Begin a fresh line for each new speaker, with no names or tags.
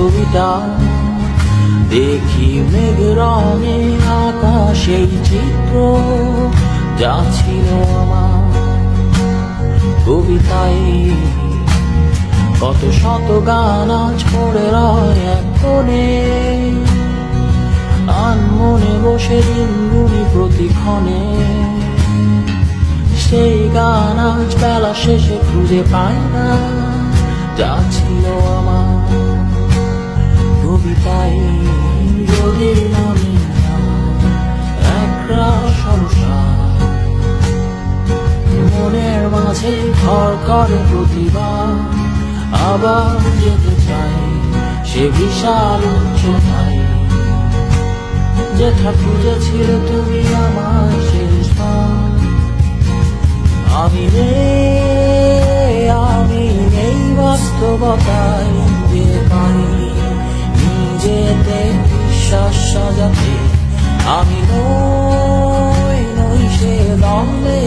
ছবিটা দেখি মেঘ রঙে আকাশেই চিত্র যা ছিল আমার কবিতায়। কত শত গান আজ পড়ে রয় এক কোণে, আনমনে বসে দিন গুনি প্রতিক্ষণে। সেই গান আজ বেলা শেষে খুঁজে পাই না যা ছিল আমার কবিতায়। যদি নামি একরাশ সংসার মনের মাঝে ঘর করে প্রতিবার, আবার যেতে চাই সে বিশাল উচ্চতায় যেটা খুঁজেছিলে তুমি আমার শেষবার। আমি নেই বাস্তবতায় যে পারি নিজেতে বিশ্বাস সাজাতে। আমি নই সে দমে